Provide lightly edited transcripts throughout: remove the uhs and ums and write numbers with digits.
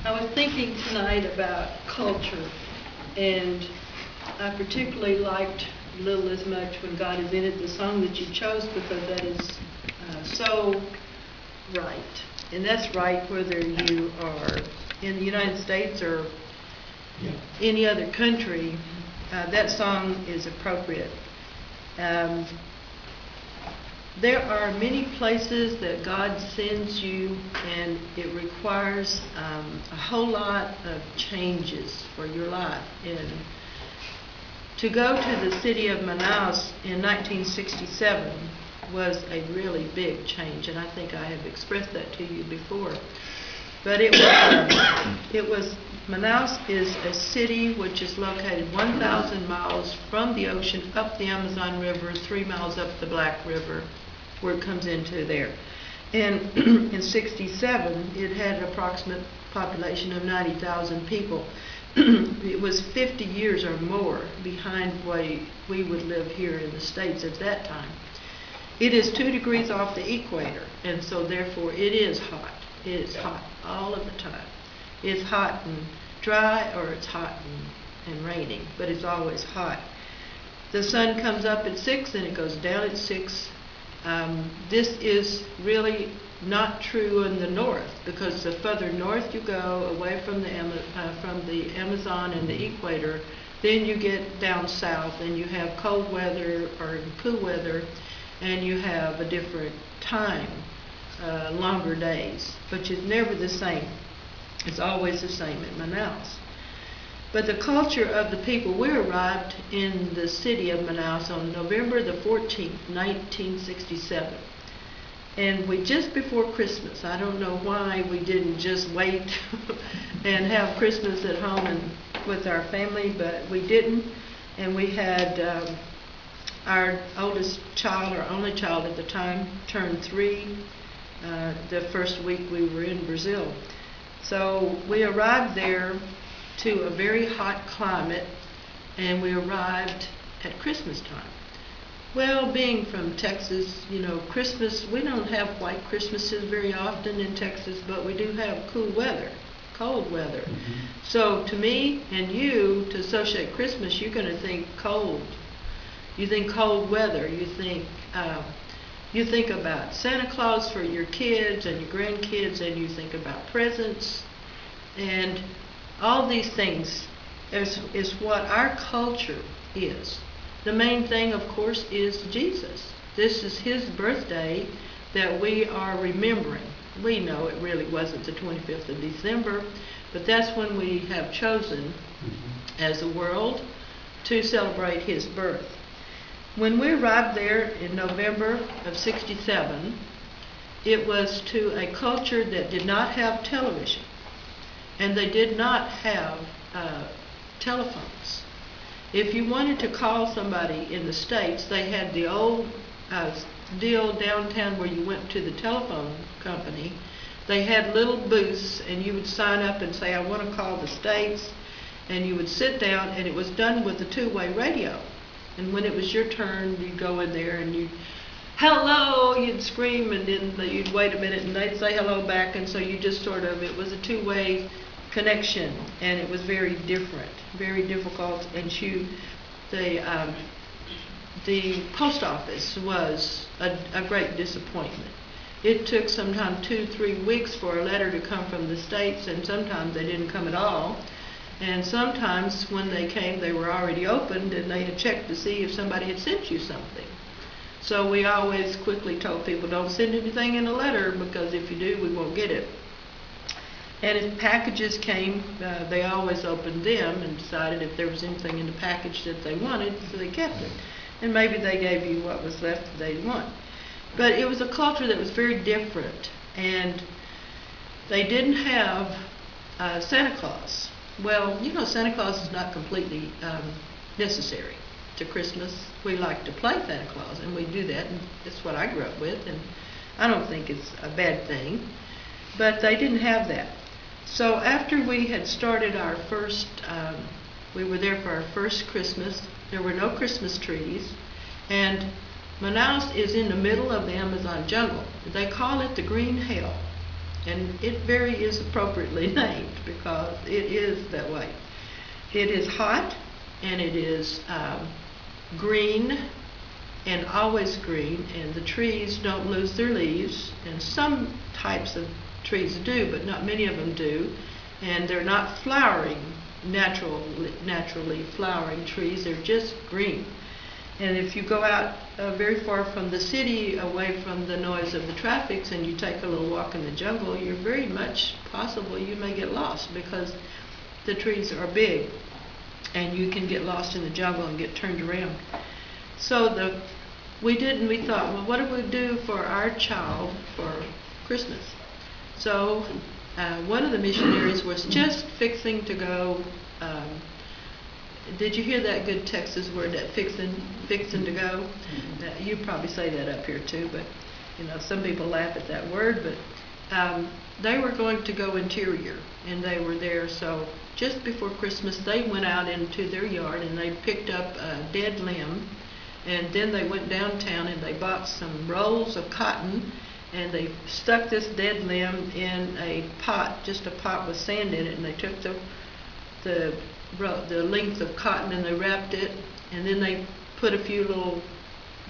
I was thinking tonight about culture, and I particularly liked Little as Much When God Is in It, the song that you chose, because that is so right. And that's right whether you are in the United States or any other country. That song is appropriate. There are many places that God sends you, and it requires a whole lot of changes for your life. And to go to the city of Manaus in 1967 was a really big change, and I think I have expressed that to you before. But Manaus is a city which is located 1,000 miles from the ocean, up the Amazon River, 3 miles up the Black River, where it comes into there. And in 67, it had an approximate population of 90,000 people. It was 50 years or more behind what we would live here in the States at that time. It is 2 degrees off the equator, and so therefore it is hot. It is hot all of the time. It's hot and dry, or it's hot and raining, but it's always hot. The sun comes up at 6 and it goes down at 6. This is really not true in the north, because the further north you go, away from the Amazon and the equator, then you get down south and you have cold weather or cool weather, and you have a different time, longer days, but it's never the same. It's always the same in Manaus. But the culture of the people, we arrived in the city of Manaus on November the 14th, 1967. And just before Christmas. I don't know why we didn't just wait and have Christmas at home and with our family, but we didn't. And we had our oldest child, our only child at the time, turned 3 the first week we were in Brazil. So we arrived there to a very hot climate, and we arrived at Christmas time. Well, being from Texas, Christmas, we don't have white Christmases very often in Texas, but we do have cool weather, cold weather. Mm-hmm. So to me and you, to associate Christmas, you're going to think cold. You think cold weather. You think about Santa Claus for your kids and your grandkids, and you think about presents, and all these things is what our culture is. The main thing, of course, is Jesus. This is his birthday that we are remembering. We know it really wasn't the 25th of December, but that's when we have chosen as a world to celebrate his birth. When we arrived there in November of 67, it was to a culture that did not have television, and they did not have telephones. If you wanted to call somebody in the States, they had the old deal downtown where you went to the telephone company. They had little booths, and you would sign up and say, I want to call the States, and you would sit down, and it was done with a 2-way radio. And when it was your turn, you'd go in there and you'd, hello, you'd scream, and then you'd wait a minute and they'd say hello back, and so you just it was a 2-way connection, and it was very different, very difficult. And the post office was a great disappointment. It took sometimes 2-3 weeks for a letter to come from the States, and sometimes they didn't come at all. And sometimes when they came, they were already opened, and they had checked to see if somebody had sent you something. So we always quickly told people, don't send anything in a letter, because if you do, we won't get it. And if packages came, they always opened them and decided if there was anything in the package that they wanted, so they kept it. And maybe they gave you what was left that they want. But it was a culture that was very different, and they didn't have Santa Claus. Well, Santa Claus is not completely necessary to Christmas. We like to play Santa Claus, and we do that, and it's what I grew up with, and I don't think it's a bad thing. But they didn't have that. So after we had started our first, we were there for our first Christmas. There were no Christmas trees, and Manaus is in the middle of the Amazon jungle. They call it the Green Hell. And it very is appropriately named because it is that way. It is hot, and it is green, and always green, and the trees don't lose their leaves, and some types of trees do, but not many of them do, and they're not flowering, naturally flowering trees, they're just green. And if you go out very far from the city, away from the noise of the traffic, and you take a little walk in the jungle, you're very much possible you may get lost because the trees are big, and you can get lost in the jungle and get turned around. So we thought, well, what do we do for our child for Christmas? So one of the missionaries was just fixing to go. Did you hear that good Texas word, that fixing to go? You probably say that up here too, but some people laugh at that word. But they were going to go interior, and they were there. So just before Christmas, they went out into their yard and they picked up a dead limb, and then they went downtown and they bought some rolls of cotton, and they stuck this dead limb in a pot, just a pot with sand in it, and they took the length of cotton and they wrapped it, and then they put a few little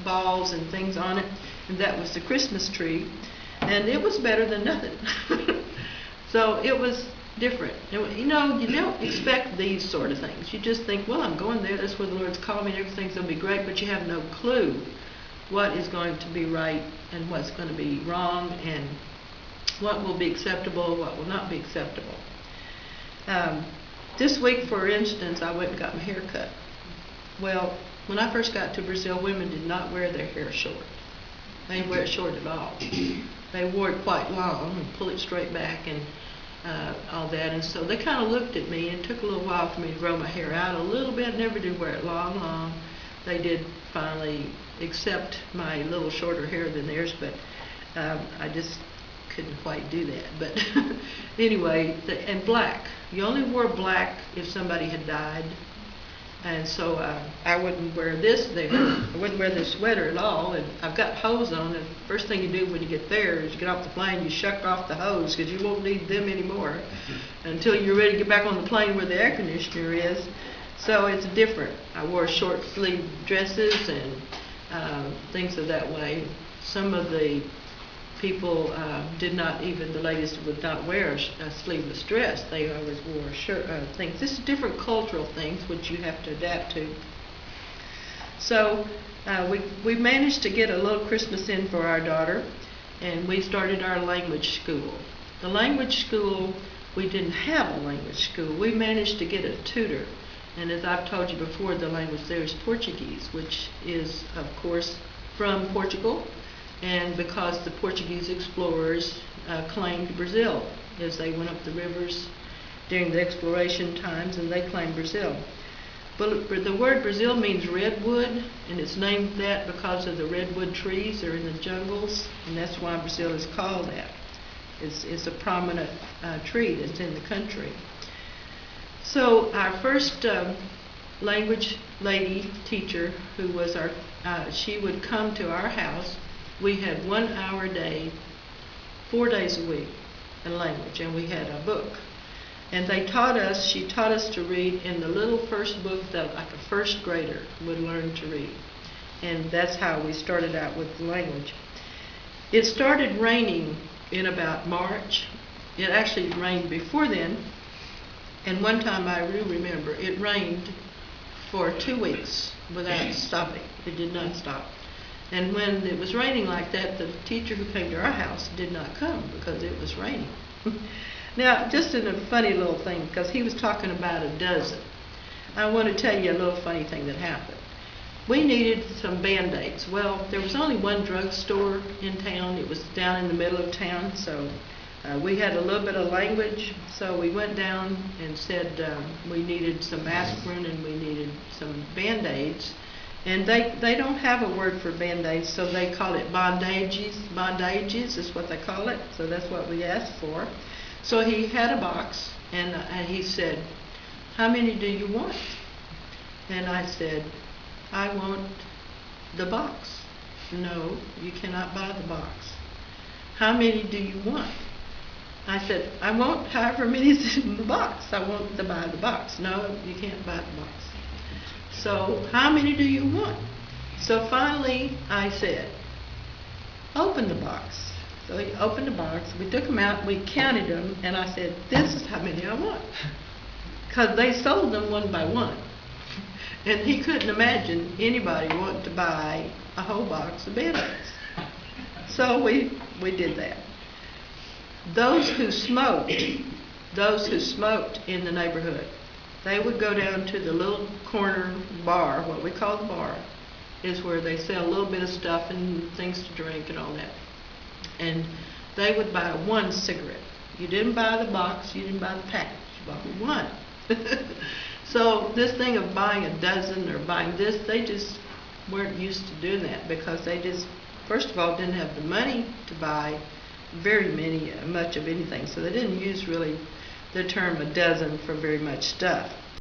balls and things on it, and that was the Christmas tree, and it was better than nothing. So it was different. You don't expect these sort of things. You just think, well, I'm going there, that's where the Lord's called me, and everything's going to be great, but you have no clue what is going to be right and what's going to be wrong, and what will be acceptable, what will not be acceptable. This week, for instance, I went and got my hair cut. Well, when I first got to Brazil, women did not wear their hair short. They didn't wear it short at all. They wore it quite long and pull it straight back and all that. And so they kind of looked at me, and it took a little while for me to grow my hair out a little bit. Never did wear it long. They did finally accept my little shorter hair than theirs, but I just couldn't quite do that. But anyway, and black. You only wore black if somebody had died. And so I wouldn't wear this there. I wouldn't wear this sweater at all. And I've got hose on, and the first thing you do when you get there is you get off the plane, you shuck off the hose because you won't need them anymore until you're ready to get back on the plane where the air conditioner is. So it's different. I wore short sleeve dresses and things of that way. Some of the people did not, even the ladies would not wear a sleeveless dress. They always wore shirt things. This is different cultural things which you have to adapt to. So we managed to get a little Christmas in for our daughter, and we started our language school. The language school, we didn't have a language school. We managed to get a tutor. And as I've told you before, the language there is Portuguese, which is, of course, from Portugal. And because the Portuguese explorers claimed Brazil as they went up the rivers during the exploration times, and they claimed Brazil. But the word Brazil means redwood, and it's named that because of the redwood trees that are in the jungles, and that's why Brazil is called that. It's a prominent tree that's in the country. So our first language lady teacher, who was she would come to our house. We had 1 hour a day, 4 days a week in language, and we had a book. And she taught us to read in the little first book that like a first grader would learn to read. And that's how we started out with the language. It started raining in about March. It actually rained before then. And one time I really remember, it rained for 2 weeks without stopping. It did not stop. And when it was raining like that, the teacher who came to our house did not come because it was raining. Now, just in a funny little thing, because he was talking about a dozen, I want to tell you a little funny thing that happened. We needed some Band-Aids. Well, there was only one drugstore in town. It was down in the middle of town, so we had a little bit of language, so we went down and said we needed some aspirin and we needed some Band-Aids. And they don't have a word for Band-Aids, so they call it bondages. Bondages is what they call it, so that's what we asked for. So he had a box, and he said, "How many do you want?" And I said, "I want the box." "No, you cannot buy the box." "How many do you want?" I said, I want however many's in the box. I want to buy the box. No, you can't buy the box. So how many do you want? So finally I said, open the box. So he opened the box. We took them out. We counted them. And I said, this is how many I want. Because they sold them one by one. And he couldn't imagine anybody wanting to buy a whole box of Band-Aids. So we did that. Those who smoked in the neighborhood, they would go down to the little corner bar, what we call the bar, is where they sell a little bit of stuff and things to drink and all that. And they would buy one cigarette. You didn't buy the box, you didn't buy the package, you bought one. So this thing of buying a dozen or buying this, they just weren't used to doing that because they just, first of all, didn't have the money to buy much of anything. So they didn't use really the term a dozen for very much stuff.